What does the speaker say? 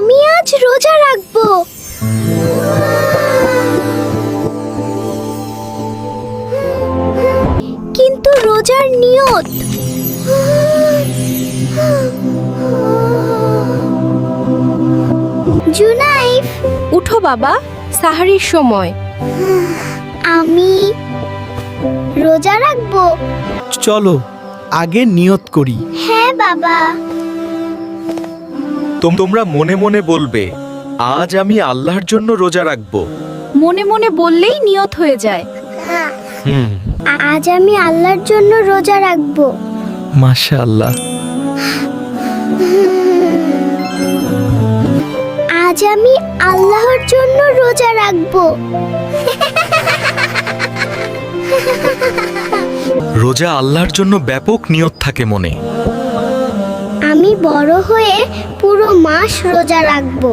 আমি আজ রোজা রাখবো। কিন্তু রোজার নিয়ত। জুনাইফ, উঠো বাবা, সাহারির সময়। আমি রোজা রাখবো। চলো আগে নিয়ত করি। হ্যাঁ বাবা। তোমরা মনে মনে বলবে, আজ আমি আল্লাহর জন্য রোজা রাখবো। মনে মনে বললেই নিয়ত হয়ে যায়। আজ আমি আল্লাহর জন্য রোজা রাখবো। মাশাআল্লাহ। আজ আমি আল্লাহর জন্য রোজা রাখবো। রোজা আল্লাহর জন্য ব্যাপক নিয়ত থাকে মনে। আমি বড় হয়ে পুরো মাস রোজা রাখবো।